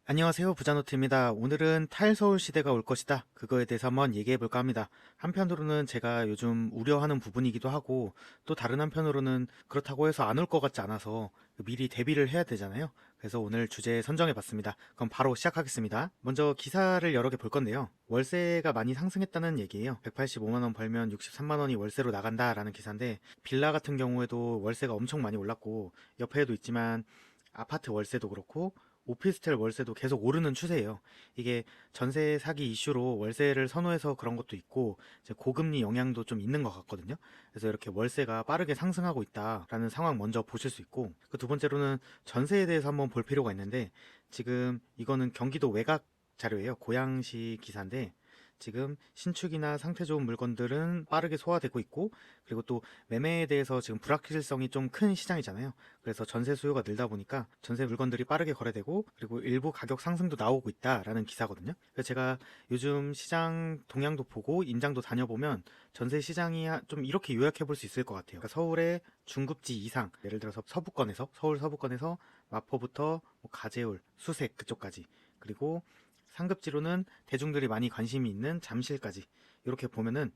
안녕하세요. 부자노트입니다. 오늘은 탈서울 시대가 올 것이다. 그거에 대해서 한번 얘기해 볼까 합니다. 한편으로는 제가 요즘 우려하는 부분이기도 하고, 또 다른 한편으로는 그렇다고 해서 안 올 것 같지 않아서 미리 대비를 해야 되잖아요. 그래서 오늘 주제 선정해 봤습니다. 그럼 바로 시작하겠습니다. 먼저 기사를 여러 개 볼 건데요. 월세가 많이 상승했다는 얘기예요. 185만 원 벌면 63만 원이 월세로 나간다라는 기사인데, 빌라 같은 경우에도 월세가 엄청 많이 올랐고, 옆에도 있지만 아파트 월세도 그렇고 오피스텔 월세도 계속 오르는 추세예요. 이게 전세 사기 이슈로 월세를 선호해서 그런 것도 있고 이제 고금리 영향도 좀 있는 것 같거든요. 그래서 이렇게 월세가 빠르게 상승하고 있다라는 상황 먼저 보실 수 있고, 그 두 번째로는 전세에 대해서 한번 볼 필요가 있는데, 지금 이거는 경기도 외곽 자료예요. 고양시 기사인데, 지금 신축이나 상태 좋은 물건들은 빠르게 소화되고 있고, 그리고 또 매매에 대해서 지금 불확실성이 좀 큰 시장이잖아요. 그래서 전세 수요가 늘다 보니까 전세 물건들이 빠르게 거래되고, 그리고 일부 가격 상승도 나오고 있다라는 기사거든요. 그래서 제가 요즘 시장 동향도 보고 임장도 다녀보면 전세 시장이 좀 이렇게 요약해 볼 수 있을 것 같아요. 그러니까 서울의 중급지 이상, 예를 들어서 서부권에서, 서울 서부권에서 마포부터 뭐 가재울, 수색 그쪽까지, 그리고 상급지로는 대중들이 많이 관심이 있는 잠실까지, 이렇게 보면은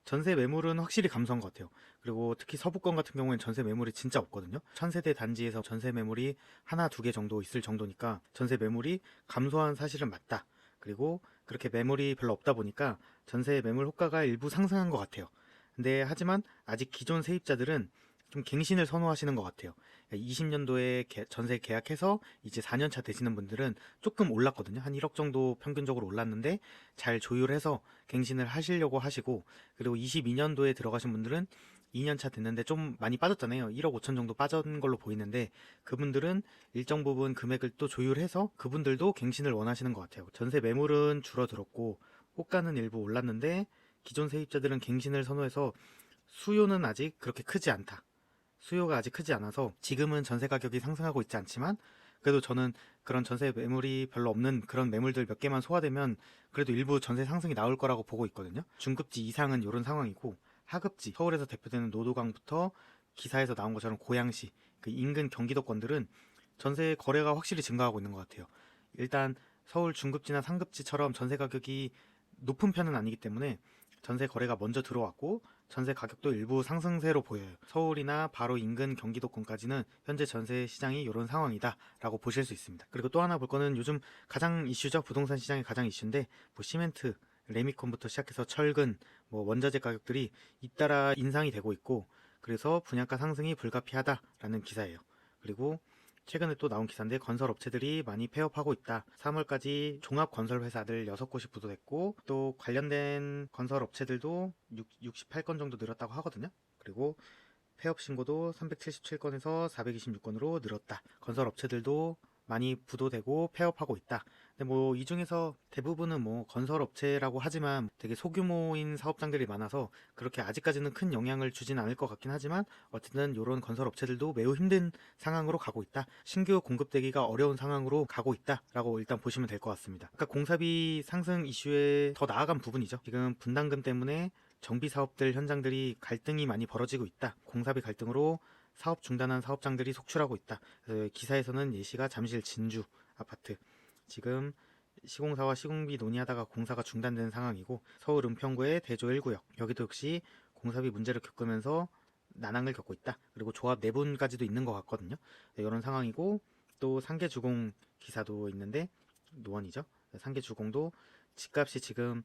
전세 매물은 확실히 감소한 것 같아요. 그리고 특히 서부권 같은 경우에는 전세 매물이 진짜 없거든요. 1000세대 단지에서 전세 매물이 하나, 두 개 정도 있을 정도니까 전세 매물이 감소한 사실은 맞다. 그리고 그렇게 매물이 별로 없다 보니까 전세 매물 호가가 일부 상승한 것 같아요. 근데 하지만 아직 기존 세입자들은 좀 갱신을 선호하시는 것 같아요. 20년도에 전세 계약해서 이제 4년차 되시는 분들은 조금 올랐거든요. 한 1억 정도 평균적으로 올랐는데 잘 조율해서 갱신을 하시려고 하시고, 그리고 22년도에 들어가신 분들은 2년차 됐는데 좀 많이 빠졌잖아요. 1억 5천 정도 빠진 걸로 보이는데, 그분들은 일정 부분 금액을 또 조율해서 그분들도 갱신을 원하시는 것 같아요. 전세 매물은 줄어들었고 호가는 일부 올랐는데 기존 세입자들은 갱신을 선호해서 수요는 아직 그렇게 크지 않다. 수요가 아직 크지 않아서 지금은 전세 가격이 상승하고 있지 않지만, 그래도 저는 그런 전세 매물이 별로 없는 그런 매물들 몇 개만 소화되면 그래도 일부 전세 상승이 나올 거라고 보고 있거든요. 중급지 이상은 이런 상황이고, 하급지, 서울에서 대표되는 노도강부터 기사에서 나온 것처럼 고양시, 그 인근 경기도권들은 전세 거래가 확실히 증가하고 있는 것 같아요. 일단 서울 중급지나 상급지처럼 전세 가격이 높은 편은 아니기 때문에 전세 거래가 먼저 들어왔고, 전세 가격도 일부 상승세로 보여요. 서울이나 바로 인근 경기도권까지는 현재 전세 시장이 이런 상황이다 라고 보실 수 있습니다. 그리고 또 하나 볼 거는 요즘 가장 이슈죠. 부동산 시장의 가장 이슈인데, 뭐 시멘트, 레미콘부터 시작해서 철근, 뭐 원자재 가격들이 잇따라 인상이 되고 있고, 그래서 분양가 상승이 불가피하다라는 기사예요. 그리고 최근에 또 나온 기사인데, 건설 업체들이 많이 폐업하고 있다. 3월까지 종합 건설 회사들 6곳이 부도됐고, 또 관련된 건설 업체들도 68건 정도 늘었다고 하거든요. 그리고 폐업 신고도 377건에서 426건으로 늘었다. 건설 업체들도 많이 부도되고 폐업하고 있다. 근데 뭐 이 중에서 대부분은 뭐 건설 업체라고 하지만 되게 소규모인 사업장들이 많아서 그렇게 아직까지는 큰 영향을 주진 않을 것 같긴 하지만, 어쨌든 이런 건설 업체들도 매우 힘든 상황으로 가고 있다. 신규 공급되기가 어려운 상황으로 가고 있다라고 일단 보시면 될 것 같습니다. 아까 공사비 상승 이슈에 더 나아간 부분이죠. 지금 분담금 때문에 정비 사업들 현장들이 갈등이 많이 벌어지고 있다. 공사비 갈등으로 사업 중단한 사업장들이 속출하고 있다. 그래서 기사에서는 예시가 잠실 진주 아파트, 지금 시공사와 시공비 논의하다가 공사가 중단된 상황이고, 서울 은평구의 대조 1구역, 여기도 역시 공사비 문제를 겪으면서 난항을 겪고 있다. 그리고 조합 내분까지도 있는 것 같거든요. 네, 이런 상황이고, 또 상계주공 기사도 있는데, 노원이죠. 상계주공도 집값이 지금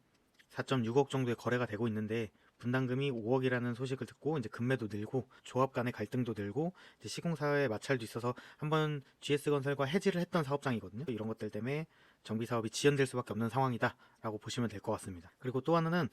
4.6억 정도의 거래가 되고 있는데, 분담금이 5억이라는 소식을 듣고 이제 급매도 늘고 조합 간의 갈등도 늘고, 이제 시공사의 마찰도 있어서 한번 GS건설과 해지를 했던 사업장이거든요. 이런 것들 때문에 정비 사업이 지연될 수밖에 없는 상황이다라고 보시면 될 것 같습니다. 그리고 또 하나는,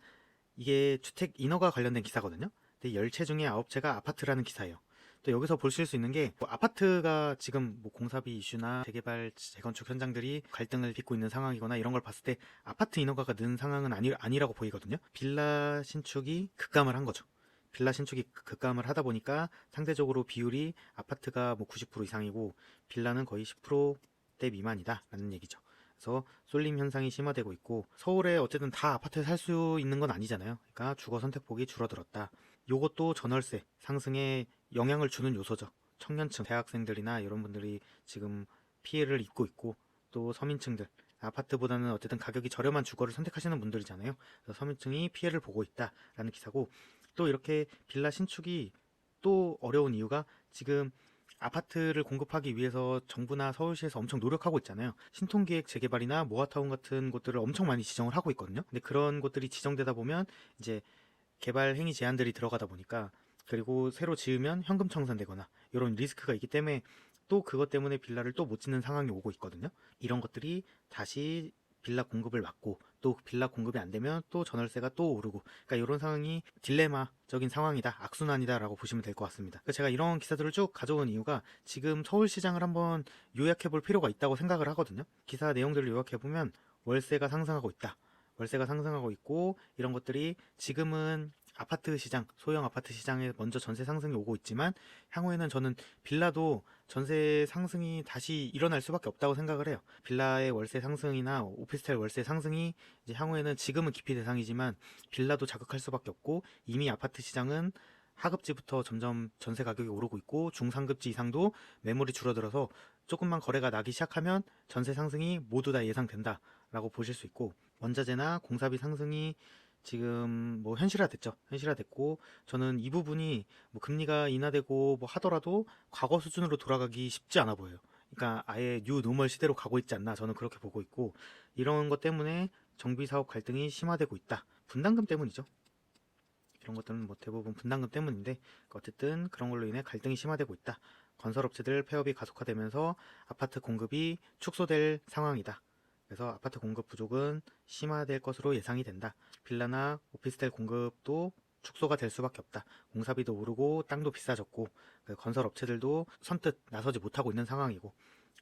이게 주택 인허가 관련된 기사거든요. 근데 10채 중에 9채가 아파트라는 기사예요. 또 여기서 보실 수 있는 게, 뭐 아파트가 지금 뭐 공사비 이슈나 재개발, 재건축 현장들이 갈등을 빚고 있는 상황이거나 이런 걸 봤을 때 아파트 인허가가 는 상황은 아니라고 보이거든요. 빌라 신축이 급감을 한 거죠. 빌라 신축이 급감을 하다 보니까 상대적으로 비율이 아파트가 뭐 90% 이상이고 빌라는 거의 10%대 미만이다라는 얘기죠. 그래서 쏠림 현상이 심화되고 있고, 서울에 어쨌든 다 아파트에 살 수 있는 건 아니잖아요. 그러니까 주거 선택폭이 줄어들었다. 요것도 전월세 상승에 영향을 주는 요소죠. 청년층, 대학생들이나 이런 분들이 지금 피해를 입고 있고, 또 서민층들, 아파트보다는 어쨌든 가격이 저렴한 주거를 선택하시는 분들이잖아요. 그래서 서민층이 피해를 보고 있다라는 기사고, 또 이렇게 빌라 신축이 또 어려운 이유가 지금 아파트를 공급하기 위해서 정부나 서울시에서 엄청 노력하고 있잖아요. 신통기획 재개발이나 모아타운 같은 곳들을 엄청 많이 지정을 하고 있거든요. 근데 그런 곳들이 지정되다 보면 이제 개발 행위 제한들이 들어가다 보니까, 그리고 새로 지으면 현금 청산되거나 이런 리스크가 있기 때문에 또 그것 때문에 빌라를 또 못 짓는 상황이 오고 있거든요. 이런 것들이 다시 빌라 공급을 막고, 또 빌라 공급이 안 되면 또 전월세가 또 오르고, 그러니까 이런 상황이 딜레마적인 상황이다, 악순환이다라고 보시면 될 것 같습니다. 그러니까 제가 이런 기사들을 쭉 가져온 이유가 지금 서울시장을 한번 요약해 볼 필요가 있다고 생각을 하거든요. 기사 내용들을 요약해 보면 월세가 상승하고 있다, 월세가 상승하고 있고, 이런 것들이 지금은 아파트 시장, 소형 아파트 시장에 먼저 전세 상승이 오고 있지만, 향후에는 저는 빌라도 전세 상승이 다시 일어날 수밖에 없다고 생각을 해요. 빌라의 월세 상승이나 오피스텔 월세 상승이 이제 향후에는, 지금은 기피 대상이지만 빌라도 자극할 수밖에 없고, 이미 아파트 시장은 하급지부터 점점 전세 가격이 오르고 있고, 중상급지 이상도 매물이 줄어들어서 조금만 거래가 나기 시작하면 전세 상승이 모두 다 예상된다라고 보실 수 있고, 원자재나 공사비 상승이 지금 뭐 현실화됐죠. 현실화됐고, 저는 이 부분이 뭐 금리가 인하되고 뭐 하더라도 과거 수준으로 돌아가기 쉽지 않아 보여요. 그러니까 아예 뉴 노멀 시대로 가고 있지 않나, 저는 그렇게 보고 있고, 이런 것 때문에 정비 사업 갈등이 심화되고 있다. 분담금 때문이죠. 이런 것들은 뭐 대부분 분담금 때문인데, 어쨌든 그런 걸로 인해 갈등이 심화되고 있다. 건설업체들 폐업이 가속화되면서 아파트 공급이 축소될 상황이다. 그래서 아파트 공급 부족은 심화될 것으로 예상이 된다. 빌라나 오피스텔 공급도 축소가 될 수밖에 없다. 공사비도 오르고 땅도 비싸졌고, 건설업체들도 선뜻 나서지 못하고 있는 상황이고,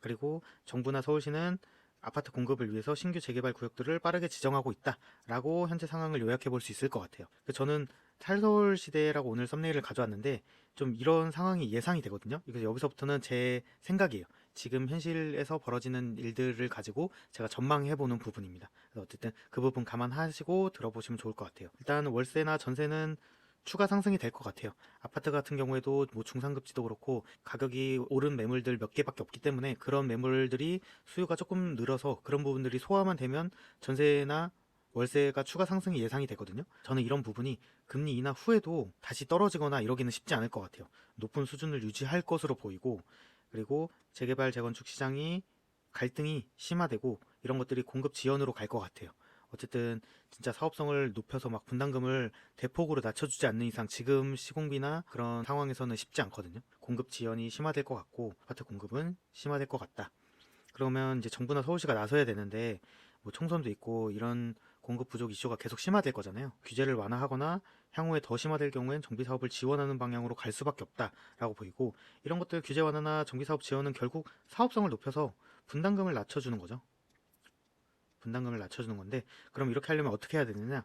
그리고 정부나 서울시는 아파트 공급을 위해서 신규 재개발 구역들을 빠르게 지정하고 있다라고 현재 상황을 요약해 볼 수 있을 것 같아요. 저는 탈서울 시대라고 오늘 썸네일을 가져왔는데, 좀 이런 상황이 예상이 되거든요. 그래서 여기서부터는 제 생각이에요. 지금 현실에서 벌어지는 일들을 가지고 제가 전망해보는 부분입니다. 그래서 어쨌든 그 부분 감안하시고 들어보시면 좋을 것 같아요. 일단 월세나 전세는 추가 상승이 될 것 같아요. 아파트 같은 경우에도 뭐 중상급지도 그렇고 가격이 오른 매물들 몇 개밖에 없기 때문에, 그런 매물들이 수요가 조금 늘어서 그런 부분들이 소화만 되면 전세나 월세가 추가 상승이 예상이 되거든요. 저는 이런 부분이 금리 인하 후에도 다시 떨어지거나 이러기는 쉽지 않을 것 같아요. 높은 수준을 유지할 것으로 보이고, 그리고 재개발 재건축 시장이 갈등이 심화되고 이런 것들이 공급 지연으로 갈 것 같아요. 어쨌든 진짜 사업성을 높여서 막 분담금을 대폭으로 낮춰주지 않는 이상 지금 시공비나 그런 상황에서는 쉽지 않거든요. 공급 지연이 심화될 것 같고, 아파트 공급은 심화될 것 같다. 그러면 이제 정부나 서울시가 나서야 되는데, 뭐 총선도 있고 이런 공급 부족 이슈가 계속 심화될 거잖아요. 규제를 완화하거나 향후에 더 심화될 경우엔 정비 사업을 지원하는 방향으로 갈 수밖에 없다라고 보이고, 이런 것들 규제 완화나 정비 사업 지원은 결국 사업성을 높여서 분담금을 낮춰주는 거죠. 분담금을 낮춰주는 건데, 그럼 이렇게 하려면 어떻게 해야 되느냐?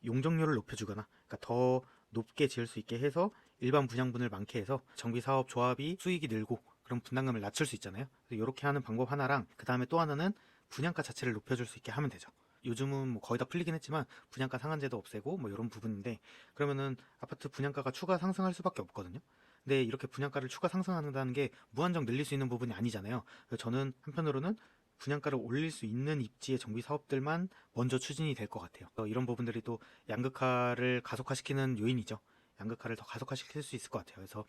용적률을 높여주거나, 그러니까 더 높게 지을 수 있게 해서 일반 분양분을 많게 해서 정비사업 조합이 수익이 늘고, 그럼 분담금을 낮출 수 있잖아요. 이렇게 하는 방법 하나랑, 그 다음에 또 하나는 분양가 자체를 높여줄 수 있게 하면 되죠. 요즘은 뭐 거의 다 풀리긴 했지만 분양가 상한제도 없애고 뭐 이런 부분인데, 그러면은 아파트 분양가가 추가 상승할 수밖에 없거든요. 근데 이렇게 분양가를 추가 상승한다는 게 무한정 늘릴 수 있는 부분이 아니잖아요. 그래서 저는 한편으로는 분양가를 올릴 수 있는 입지의 정비 사업들만 먼저 추진이 될 것 같아요. 이런 부분들이 또 양극화를 가속화시키는 요인이죠. 양극화를 더 가속화시킬 수 있을 것 같아요. 그래서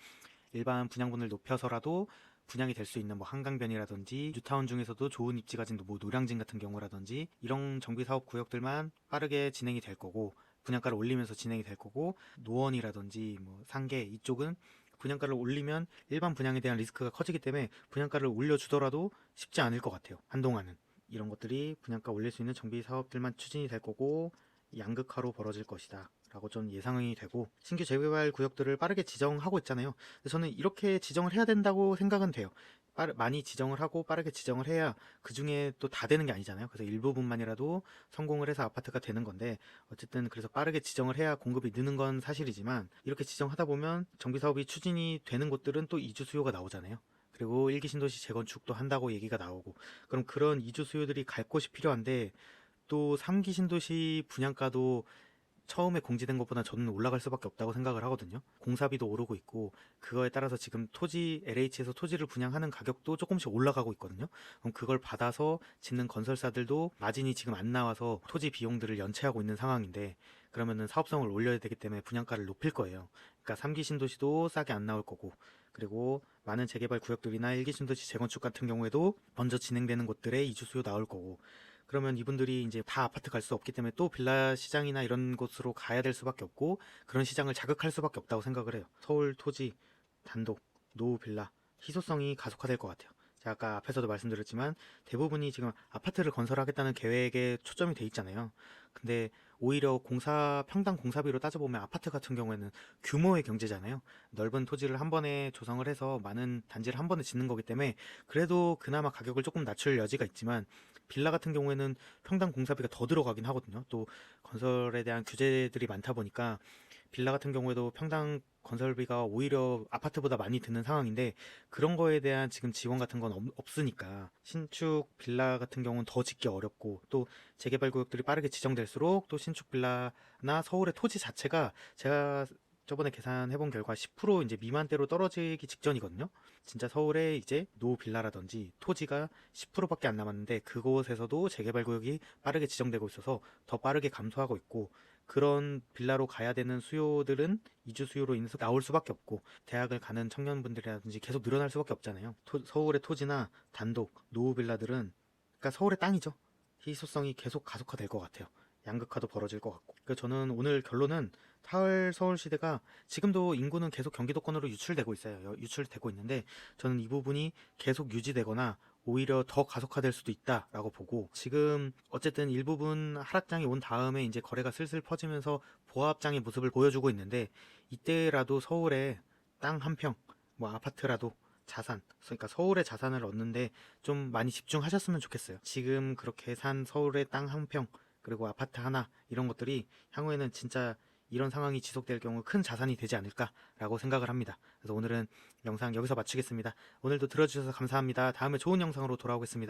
일반 분양분을 높여서라도 분양이 될 수 있는 뭐 한강변이라든지 뉴타운 중에서도 좋은 입지 가진 뭐 노량진 같은 경우라든지, 이런 정비 사업 구역들만 빠르게 진행이 될 거고, 분양가를 올리면서 진행이 될 거고, 노원이라든지 뭐 상계 이쪽은 분양가를 올리면 일반 분양에 대한 리스크가 커지기 때문에 분양가를 올려주더라도 쉽지 않을 것 같아요. 한동안은 이런 것들이 분양가 올릴 수 있는 정비 사업들만 추진이 될 거고, 양극화로 벌어질 것이다 라고 좀 예상이 되고, 신규 재개발 구역들을 빠르게 지정하고 있잖아요. 저는 이렇게 지정을 해야 된다고 생각은 돼요. 많이 지정을 하고 빠르게 지정을 해야 그 중에 또 다 되는 게 아니잖아요. 그래서 일부분만이라도 성공을 해서 아파트가 되는 건데, 어쨌든 그래서 빠르게 지정을 해야 공급이 느는 건 사실이지만, 이렇게 지정하다 보면 정비사업이 추진이 되는 곳들은 또 이주 수요가 나오잖아요. 그리고 일기 신도시 재건축도 한다고 얘기가 나오고, 그럼 그런 이주 수요들이 갈 곳이 필요한데, 또 3기 신도시 분양가도 처음에 공지된 것보다 저는 올라갈 수밖에 없다고 생각을 하거든요. 공사비도 오르고 있고 그거에 따라서 지금 토지 LH에서 토지를 분양하는 가격도 조금씩 올라가고 있거든요. 그럼 그걸 받아서 짓는 건설사들도 마진이 지금 안 나와서 토지 비용들을 연체하고 있는 상황인데 그러면은 사업성을 올려야 되기 때문에 분양가를 높일 거예요. 그러니까 3기 신도시도 싸게 안 나올 거고 그리고 많은 재개발 구역들이나 1기 신도시 재건축 같은 경우에도 먼저 진행되는 곳들에 이주 수요 나올 거고 그러면 이분들이 이제 다 아파트 갈 수 없기 때문에 또 빌라 시장이나 이런 곳으로 가야 될 수밖에 없고 그런 시장을 자극할 수밖에 없다고 생각을 해요. 서울 토지, 단독, 노후 빌라, 희소성이 가속화될 것 같아요. 제가 아까 앞에서도 말씀드렸지만 대부분이 지금 아파트를 건설하겠다는 계획에 초점이 돼 있잖아요. 근데 오히려 평당 공사비로 따져보면 아파트 같은 경우에는 규모의 경제잖아요. 넓은 토지를 한 번에 조성을 해서 많은 단지를 한 번에 짓는 거기 때문에 그래도 그나마 가격을 조금 낮출 여지가 있지만 빌라 같은 경우에는 평당 공사비가 더 들어가긴 하거든요. 또 건설에 대한 규제들이 많다 보니까 빌라 같은 경우에도 평당 건설비가 오히려 아파트보다 많이 드는 상황인데 그런 거에 대한 지금 지원 같은 건 없으니까 신축 빌라 같은 경우는 더 짓기 어렵고 또 재개발 구역들이 빠르게 지정될수록 또 신축 빌라나 서울의 토지 자체가 제가 저번에 계산해본 결과 10% 이제 미만대로 떨어지기 직전이거든요. 진짜 서울에 이제 노 빌라라든지 토지가 10%밖에 안 남았는데 그곳에서도 재개발 구역이 빠르게 지정되고 있어서 더 빠르게 감소하고 있고 그런 빌라로 가야 되는 수요들은 이주 수요로 인해서 나올 수밖에 없고 대학을 가는 청년분들이라든지 계속 늘어날 수밖에 없잖아요. 서울의 토지나 단독, 노후 빌라들은 그러니까 서울의 땅이죠. 희소성이 계속 가속화될 것 같아요. 양극화도 벌어질 것 같고. 그래서 저는 오늘 결론은 타월 서울시대가 지금도 인구는 계속 경기도권으로 유출되고 있어요. 유출되고 있는데 저는 이 부분이 계속 유지되거나 오히려 더 가속화될 수도 있다라고 보고 지금 어쨌든 일부분 하락장이 온 다음에 이제 거래가 슬슬 퍼지면서 보합장의 모습을 보여주고 있는데 이때라도 서울에 땅 한 평, 뭐 아파트라도 자산, 그러니까 서울의 자산을 얻는데 좀 많이 집중하셨으면 좋겠어요. 지금 그렇게 산 서울의 땅 한 평, 그리고 아파트 하나 이런 것들이 향후에는 진짜 이런 상황이 지속될 경우 큰 자산이 되지 않을까라고 생각을 합니다. 그래서 오늘은 영상 여기서 마치겠습니다. 오늘도 들어주셔서 감사합니다. 다음에 좋은 영상으로 돌아오겠습니다.